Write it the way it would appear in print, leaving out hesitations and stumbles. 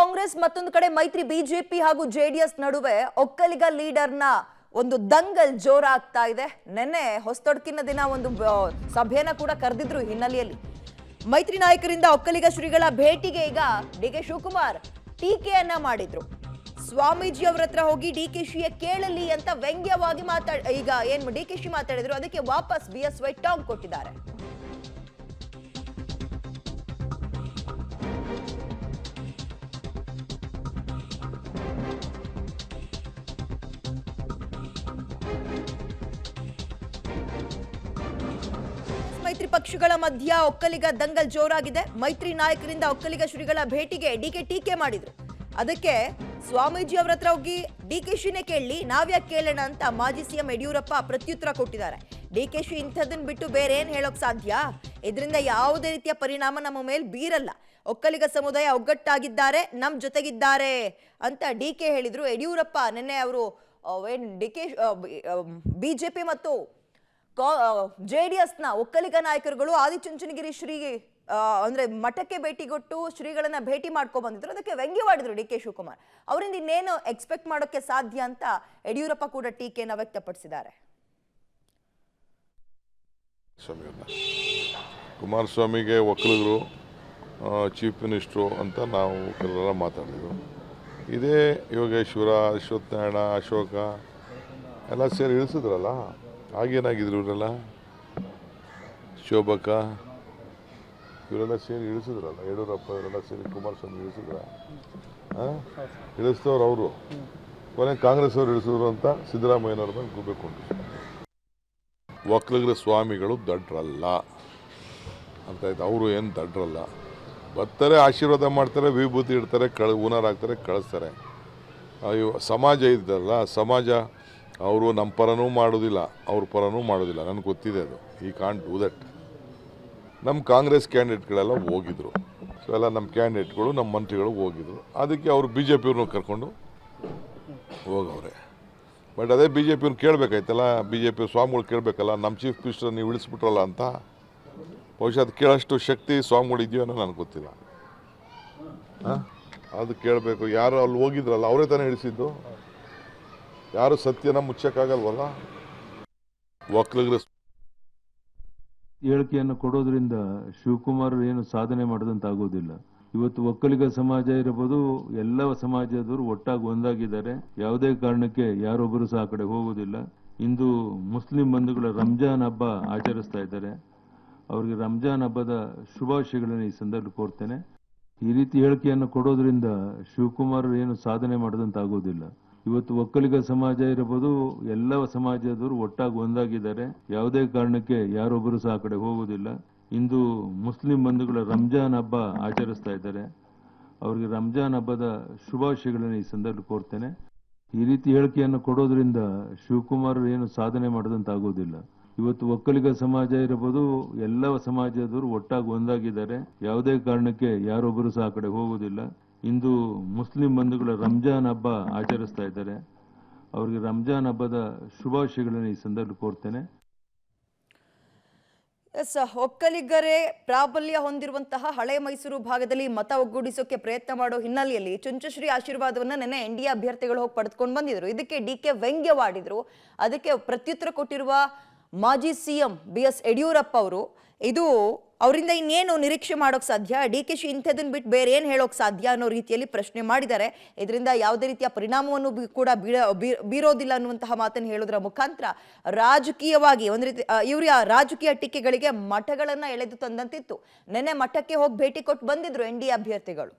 ಕಾಂಗ್ರೆಸ್ ಮತ್ತೊಂದು ಕಡೆ ಮೈತ್ರಿ ಬಿಜೆಪಿ ಹಾಗೂ ಜೆಡಿಎಸ್ ನಡುವೆ ಒಕ್ಕಲಿಗ ಲೀಡರ್ನ ಒಂದು ದಂಗಲ್ ಜೋರಾಗ್ತಾ ಇದೆ. ನೆನ್ನೆ ಹೊಸತೊಡಕಿನ ದಿನ ಒಂದು ಸಭೆಯನ್ನ ಕೂಡ ಕರೆದಿದ್ರು. ಹಿನ್ನೆಲೆಯಲ್ಲಿ ಮೈತ್ರಿ ನಾಯಕರಿಂದ ಒಕ್ಕಲಿಗ ಶ್ರೀಗಳ ಭೇಟಿಗೆ ಈಗ ಡಿಕೆ ಶಿವಕುಮಾರ್ ಟೀಕೆಯನ್ನ ಮಾಡಿದ್ರು. ಸ್ವಾಮೀಜಿ ಅವರ ಹತ್ರ ಹೋಗಿ ಡಿಕೆಶಿಯ ಕೇಳಲಿ ಅಂತ ವ್ಯಂಗ್ಯವಾಗಿ ಈಗ ಏನ್ ಡಿಕೆಶಿ ಮಾತಾಡಿದ್ರು, ಅದಕ್ಕೆ ವಾಪಸ್ ಬಿಎಸ್ವೈ ಟಾಂಗ್ ಕೊಟ್ಟಿದ್ದಾರೆ. ಮೈತ್ರಿ ಪಕ್ಷಗಳ ಮಧ್ಯ ಒಕ್ಕಲಿಗ ದಂಗಲ್ ಜೋರಾಗಿದೆ. ಮೈತ್ರಿ ನಾಯಕರಿಂದ ಒಕ್ಕಲಿಗ ಶ್ರೀಗಳ ಭೇಟಿಗೆ ಡಿಕೆ ಟೀಕೆ ಮಾಡಿದ್ರು. ಅದಕ್ಕೆ ಸ್ವಾಮೀಜಿ ಅವರ ಹತ್ರ ಹೋಗಿ ಡಿಕೆಶಿನೇ ಕೇಳಲಿ, ನಾವ್ಯಾಕೆ ಕೇಳೋಣ ಅಂತ ಮಾಜಿ ಸಿಎಂ ಯಡಿಯೂರಪ್ಪ ಪ್ರತ್ಯುತ್ತರ ಕೊಟ್ಟಿದ್ದಾರೆ. ಡಿಕೆಶಿ ಇಂಥದನ್ನ ಬಿಟ್ಟು ಬೇರೆ ಏನ್ ಹೇಳೋಕ್ ಸಾಧ್ಯ? ಇದರಿಂದ ಯಾವುದೇ ರೀತಿಯ ಪರಿಣಾಮ ನಮ್ಮ ಮೇಲೆ ಬೀರಲ್ಲ. ಒಕ್ಕಲಿಗ ಸಮುದಾಯ ಒಗ್ಗಟ್ಟಾಗಿದ್ದಾರೆ, ನಮ್ ಜೊತೆಗಿದ್ದಾರೆ ಅಂತ ಡಿಕೆ ಹೇಳಿದ್ರು. ಯಡಿಯೂರಪ್ಪ ನಿನ್ನೆ ಅವರು ಬಿಜೆಪಿ ಮತ್ತು ಜೆಡಿಎಸ್ನ ಒಕ್ಕಲಿಗ ನಾಯಕರುಗಳು ಆದಿಚುಂಚನಗಿರಿ ಶ್ರೀ ಅಂದ್ರೆ ಮಠಕ್ಕೆ ಭೇಟಿಗೊಟ್ಟು ಶ್ರೀಗಳನ್ನ ಭೇಟಿ ಮಾಡ್ಕೊಂಡ್ ಬಂದಿದ್ರು. ಅದಕ್ಕೆ ವ್ಯಂಗ್ಯವಾಡಿದ್ರು ಡಿಕೆ ಶಿವಕುಮಾರ್. ಅವರಿಂದ ಇನ್ನೇನು ಎಕ್ಸ್ಪೆಕ್ಟ್ ಮಾಡೋಕೆ ಸಾಧ್ಯ ಅಂತ ಯಡಿಯೂರಪ್ಪ ಕೂಡ ಟೀಕೆಯನ್ನು ವ್ಯಕ್ತಪಡಿಸಿದ್ದಾರೆ. ಕುಮಾರಸ್ವಾಮಿಗೆ ಒಕ್ಕಲಿಗರು ಚೀಫ್ ಮಿನಿಸ್ಟ್ರು ಅಂತ ನಾವು ಕೆಲವೆಲ್ಲ ಮಾತಾಡಿದ್ರು. ಇದೇ ಯೋಗೇಶ್ವರ, ಅಶ್ವತ್ಥನಾರಾಯಣ, ಅಶೋಕ ಎಲ್ಲ ಸೇರಿ ಇಳಿಸಿದ್ರಲ್ಲ, ಆಗೇನಾಗಿದ್ರು ಇವರೆಲ್ಲ, ಶೋಭಕ ಇವರೆಲ್ಲ ಸೇರಿ ಇಳಿಸಿದ್ರಲ್ಲ, ಯಡಿಯೂರಪ್ಪ ಇವರೆಲ್ಲ ಸೇರಿ ಕುಮಾರಸ್ವಾಮಿ ಇಳಿಸಿದ್ರ, ಇಳಿಸಿದವ್ರು ಅವರು. ಕೊನೆ ಕಾಂಗ್ರೆಸ್ ಅವರು ಇಳಿಸಿದ್ರು ಅಂತ ಸಿದ್ದರಾಮಯ್ಯನವ್ರ ಮೇಲೆ ಗುಬ್ಬೇಕೊಂಡು. ಒಕ್ಕಲಿಗರ ಸ್ವಾಮಿಗಳು ದಡ್ರಲ್ಲ ಅಂತ ಆಯ್ತು. ಅವರು ಏನು ದಡ್ರಲ್ಲ, ಬರ್ತಾರೆ, ಆಶೀರ್ವಾದ ಮಾಡ್ತಾರೆ, ವಿಭೂತಿ ಇಡ್ತಾರೆ, ಹೂನಾರ ಹಾಕ್ತಾರೆ, ಕಳಿಸ್ತಾರೆ. ಸಮಾಜ ಇದ್ದಲ್ಲ, ಸಮಾಜ ಅವರು ನಮ್ಮ ಪರನೂ ಮಾಡೋದಿಲ್ಲ, ಅವ್ರ ಪರನೂ ಮಾಡೋದಿಲ್ಲ. ನನಗೆ ಗೊತ್ತಿದೆ ಅದು. ಈ ಕಾಂಟ್ ಡೂ ದಟ್. ನಮ್ಮ ಕಾಂಗ್ರೆಸ್ ಕ್ಯಾಂಡಿಡೇಟ್ಗಳೆಲ್ಲ ಹೋಗಿದ್ರು. ಸೊ ಎಲ್ಲ ನಮ್ಮ ಕ್ಯಾಂಡಿಡೇಟ್ಗಳು, ನಮ್ಮ ಮಂತ್ರಿಗಳು ಹೋಗಿದ್ರು. ಅದಕ್ಕೆ ಅವರು ಬಿ ಜೆ ಪಿಯವ್ರನ್ನ ಕರ್ಕೊಂಡು ಹೋಗವ್ರೆ. ಬಟ್ ಅದೇ ಬಿ ಜೆ ಪಿಯವ್ರನ್ನ ಕೇಳಬೇಕಾಯ್ತಲ್ಲ, ಬಿ ಜೆ ಪಿ ಸ್ವಾಮಿಗಳು ಕೇಳಬೇಕಲ್ಲ, ನಮ್ಮ ಚೀಫ್ ಮಿನಿಸ್ಟರ್ ನೀವು ಇಳಿಸ್ಬಿಟ್ರಲ್ಲ ಅಂತ. ಬಹುಶಃ ಅದು ಕೇಳೋಷ್ಟು ಶಕ್ತಿ ಸ್ವಾಮಿಗಳು ಇದೆಯೋ ಅನ್ನೋ ನನಗೆ ಗೊತ್ತಿಲ್ಲ. ಅದು ಕೇಳಬೇಕು. ಯಾರು ಅಲ್ಲಿ ಹೋಗಿದ್ರಲ್ಲ ಅವರೇ ತಾನೇ ಇಳಿಸಿದ್ದು. ಯಾರು ಸತ್ಯನ ಮುಚ್ಚಕ್ಕಾಗಲ್ವಲ್ಲ. ಒಕ್ಕಲಿಗರ ಹೇಳಿಕೆಯನ್ನು ಕೊಡೋದ್ರಿಂದ ಶಿವಕುಮಾರ್ ಏನು ಸಾಧನೆ ಮಾಡದಂತಾಗೋದಿಲ್ಲ. ಇವತ್ತು ಒಕ್ಕಲಿಗ ಸಮಾಜ ಇರಬಹುದು, ಎಲ್ಲ ಸಮಾಜದವರು ಒಟ್ಟಾಗಿ ಒಂದಾಗಿದ್ದಾರೆ. ಯಾವುದೇ ಕಾರಣಕ್ಕೆ ಯಾರೊಬ್ಬರು ಸಹ ಆ ಕಡೆ ಹೋಗೋದಿಲ್ಲ. ಇಂದು ಮುಸ್ಲಿಂ ಬಂಧುಗಳ ರಂಜಾನ್ ಹಬ್ಬ ಆಚರಿಸ್ತಾ ಇದ್ದಾರೆ. ಅವರಿಗೆ ರಂಜಾನ್ ಹಬ್ಬದ ಶುಭಾಶಯಗಳನ್ನು ಈ ಸಂದರ್ಭದಲ್ಲಿ ಕೋರ್ತೇನೆ. ಈ ರೀತಿ ಹೇಳಿಕೆಯನ್ನು ಕೊಡೋದ್ರಿಂದ ಶಿವಕುಮಾರ್ ಏನು ಸಾಧನೆ ಮಾಡದಂತಾಗೋದಿಲ್ಲ. ಇವತ್ತು ಒಕ್ಕಲಿಗ ಸಮಾಜ ಇರಬಹುದು, ಎಲ್ಲ ಸಮಾಜದವರು ಒಟ್ಟಾಗಿ ಒಂದಾಗಿದ್ದಾರೆ. ಯಾವುದೇ ಕಾರಣಕ್ಕೆ ಯಾರೊಬ್ಬರು ಸಹ ಆ ಕಡೆ ಹೋಗೋದಿಲ್ಲ. ಇಂದು ಮುಸ್ಲಿಂ ಬಂಧುಗಳ ರಂಜಾನ್ ಹಬ್ಬ ಆಚರಿಸ್ತಾ ಇದ್ದಾರೆ. ಅವರಿಗೆ ರಂಜಾನ್ ಹಬ್ಬದ ಶುಭಾಶಯಗಳನ್ನು ಈ ಸಂದರ್ಭದಲ್ಲಿ ಕೋರ್ತೇನೆ. ಈ ರೀತಿ ಹೇಳಿಕೆಯನ್ನು ಕೊಡೋದ್ರಿಂದ ಶಿವಕುಮಾರ್ ಏನು ಸಾಧನೆ ಮಾಡದಂತಾಗೋದಿಲ್ಲ. ಇವತ್ತು ಒಕ್ಕಲಿಗ ಸಮಾಜ ಇರಬಹುದು, ಎಲ್ಲ ಸಮಾಜದವರು ಒಟ್ಟಾಗಿ ಒಂದಾಗಿದ್ದಾರೆ. ಯಾವುದೇ ಕಾರಣಕ್ಕೆ ಯಾರೊಬ್ಬರು ಸಹ ಆ ಕಡೆ ಹೋಗೋದಿಲ್ಲ. ಇಂದು ಮುಸ್ಲಿಂ ಬಂಧುಗಳ ರಂಜಾನ್ ಹಬ್ಬ ಆಚರಿಸ್ತಾ ಇದ್ದಾರೆ. ಅವರಿಗೆ ರಂಜಾನ್ ಹಬ್ಬದ ಶುಭಾಶಯಗಳನ್ನು ಈ ಸಂದರ್ಭದಲ್ಲಿ ಕೋರ್ತೇನೆ. ಒಕ್ಕಲಿಗರೇ ಪ್ರಾಬಲ್ಯ ಹೊಂದಿರುವಂತಹ ಹಳೆ ಮೈಸೂರು ಭಾಗದಲ್ಲಿ ಮತ ಒಗ್ಗೂಡಿಸೋಕೆ ಪ್ರಯತ್ನ ಮಾಡೋ ಹಿನ್ನೆಲೆಯಲ್ಲಿ ಚುಂಚಶ್ರೀ ಆಶೀರ್ವಾದವನ್ನ ನೆನ್ನೆ ಎನ್ಡಿಎ ಅಭ್ಯರ್ಥಿಗಳು ಹೋಗಿ ಪಡೆದುಕೊಂಡು ಬಂದಿದ್ರು. ಇದಕ್ಕೆ ಡಿಕೆ ವ್ಯಂಗ್ಯವಾಡಿದ್ರು. ಅದಕ್ಕೆ ಪ್ರತ್ಯುತ್ತರ ಕೊಟ್ಟಿರುವ ಮಾಜಿ ಸಿಎಂ BS ಯಡಿಯೂರಪ್ಪ ಅವರು, ಇದು ಅವರಿಂದ ಇನ್ನೇನು ನಿರೀಕ್ಷೆ ಮಾಡೋಕೆ ಸಾಧ್ಯ? ಡಿಕೆಶಿ ಇಂಥದನ್ನ ಬಿಟ್ಟು ಬೇರೆ ಏನು ಹೇಳೋಕೆ ಸಾಧ್ಯ ಅನ್ನೋ ರೀತಿಯಲ್ಲಿ ಪ್ರಶ್ನೆ ಮಾಡಿದ್ದಾರೆ. ಇದರಿಂದ ಯಾವುದೇ ರೀತಿಯ ಪರಿಣಾಮವನ್ನು ಕೂಡ ಬೀರೋದಿಲ್ಲ ಅನ್ನುವಂತಹ ಮಾತನ್ನು ಹೇಳೋದ್ರ ಮುಖಾಂತರ ರಾಜಕೀಯವಾಗಿ ಒಂದು ರೀತಿ ಇವರ ರಾಜಕೀಯ ಟೀಕೆಗಳಿಗೆ ಮಠಗಳನ್ನ ಎಳೆದು ತಂದಂತಿತ್ತು. ನೆನ್ನೆ ಮಠಕ್ಕೆ ಹೋಗಿ ಭೇಟಿ ಕೊಟ್ಟು ಬಂದಿದ್ರು ಎನ್ಡಿಎ ಅಭ್ಯರ್ಥಿಗಳು.